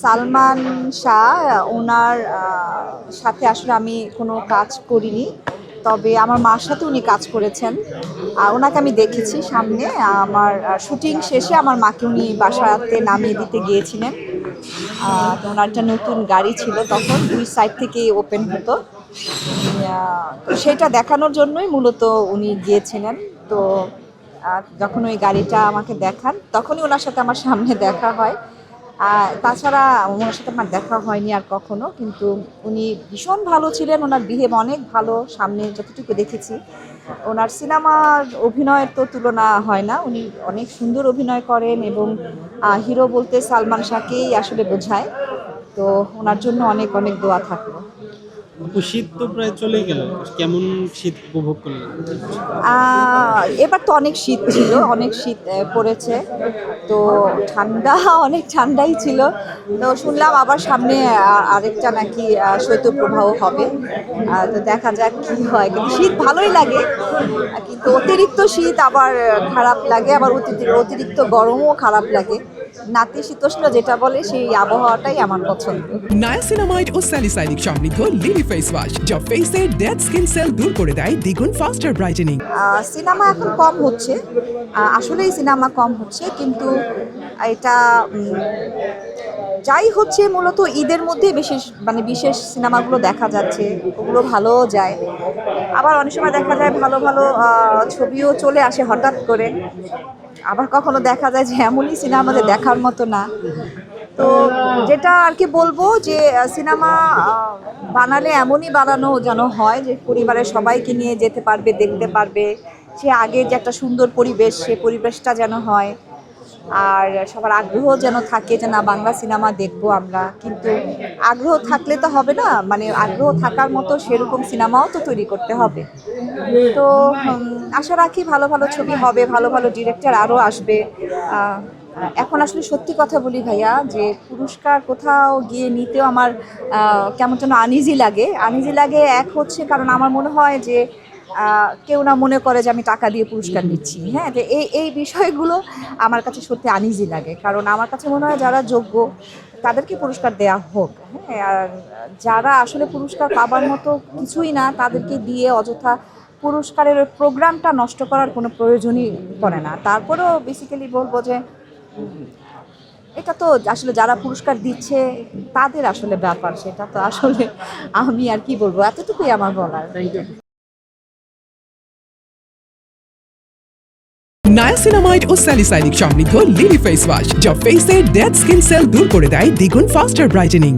সালমান শাহ ওনার সাথে আসলে আমি কোনো কাজ করিনি, তবে আমার মার সাথে উনি কাজ করেছেন। ওনাকে আমি দেখেছি সামনে। আমার শুটিং শেষে আমার মাকে উনি বাসাতে নামিয়ে দিতে গিয়েছিলেন। তো ওনার একটা নতুন গাড়ি ছিল, তখন দুই সাইড থেকেই ওপেন হতো। তো সেটা দেখানোর জন্যই মূলত উনি গিয়েছিলেন। তো যখন ওই গাড়িটা আমাকে দেখান, তখনই ওনার সাথে আমার সামনে দেখা হয়। তাছাড়া ওনার সাথে আমার দেখা হয়নি আর কখনো, কিন্তু উনি ভীষণ ভালো ছিলেন, ওনার বিহেভ অনেক ভালো। সামনে যতটুকু দেখেছি, ওনার সিনেমার অভিনয়ের তো তুলনা হয় না। উনি অনেক সুন্দর অভিনয় করেন এবং হিরো বলতে সালমান শাহকেই আসলে বোঝায়। তো ওনার জন্য অনেক অনেক দোয়া থাকলো। শীত তো প্রায় চলে গেল, কেমন শীত উপভোগ করলেন? এবার তো অনেক শীত ছিল, অনেক শীত পড়েছে। তো ঠান্ডা অনেক ঠান্ডাই ছিল। তো শুনলাম আবার সামনে আরেকটা নাকি শৈত্যপ্রবাহ হবে। তো দেখা যাক কি হয়, কিন্তু শীত ভালোই লাগে, কিন্তু অতিরিক্ত শীত আবার খারাপ লাগে, আবার অতিরিক্ত গরমও খারাপ লাগে। নাতিশীতোষ্ণ যেটা বলে সেই আবহাওয়াটাই আমার পছন্দ। নায়াসিনামাইড ও স্যালিসাইলিক সমৃদ্ধ লিলি ফেস ওয়াশ যা ফেসের ডেড স্কিন সেল দূর করে দেয় দ্বিগুণ ফাস্টার ব্রাইটেনিং। সিনেমা এখন কম হচ্ছে, আসলেই সিনেমা কম হচ্ছে, কিন্তু এটা যাই হচ্ছে মূলত ঈদের মধ্যে বিশেষ সিনেমাগুলো দেখা যাচ্ছে, ওগুলো ভালোও যায়। আবার অনেক সময় দেখা যায় ভালো ভালো ছবিও চলে আসে হঠাৎ করে। আবার কখনো দেখা যায় যে এমনই সিনেমা যে দেখার মতো না। তো যেটা আর কি বলবো যে সিনেমা বানালে এমনই বানানো যেন হয় যে পরিবারের সবাইকে নিয়ে যেতে পারবে, দেখতে পারবে। সে আগে যে একটা সুন্দর পরিবেশ, সে পরিবেশটা যেন হয়, আর সবার আগ্রহ যেন থাকে যে না বাংলা সিনেমা দেখবো আমরা। কিন্তু আগ্রহ থাকলে তো হবে না, মানে আগ্রহ থাকার মতো সেরকম সিনেমাও তো তৈরি করতে হবে। তো আশা রাখি ভালো ভালো ছবি হবে, ভালো ভালো ডিরেক্টর আরও আসবে। এখন আসলে সত্যি কথা বলি ভাইয়া, যে পুরস্কার কোথাও গিয়ে নিতেও আমার কেমন যেন আনইজি লাগে। এক হচ্ছে কারণ আমার মনে হয় যে কেউ না মনে করে যে আমি টাকা দিয়ে পুরস্কার নিচ্ছি। হ্যাঁ, যে এই বিষয়গুলো আমার কাছে সত্যি আনইজি লাগে, কারণ আমার কাছে মনে হয় যারা যোগ্য তাদেরকে পুরস্কার দেওয়া হোক। হ্যাঁ, আর যারা আসলে পুরস্কার পাবার মতো কিছুই না, তাদেরকে দিয়ে অযথা পুরস্কারের ওই প্রোগ্রামটা নষ্ট করার কোনো প্রয়োজনই পড়ে না। তারপরেও বেসিক্যালি বলবো যে এটা তো আসলে যারা পুরস্কার দিচ্ছে তাদের আসলে ব্যাপার, সেটা তো আসলে আমি আর কি বলবো, এতটুকুই আমার বলার। নায়াসিনামাইড ও স্যালিসাইলিক সমৃদ্ধ লিলি ফেস ওয়াশ যা ফেসের ডেড স্কিন সেল দূর করে দেয় দ্বিগুণ ফাস্টার ব্রাইটেনিং।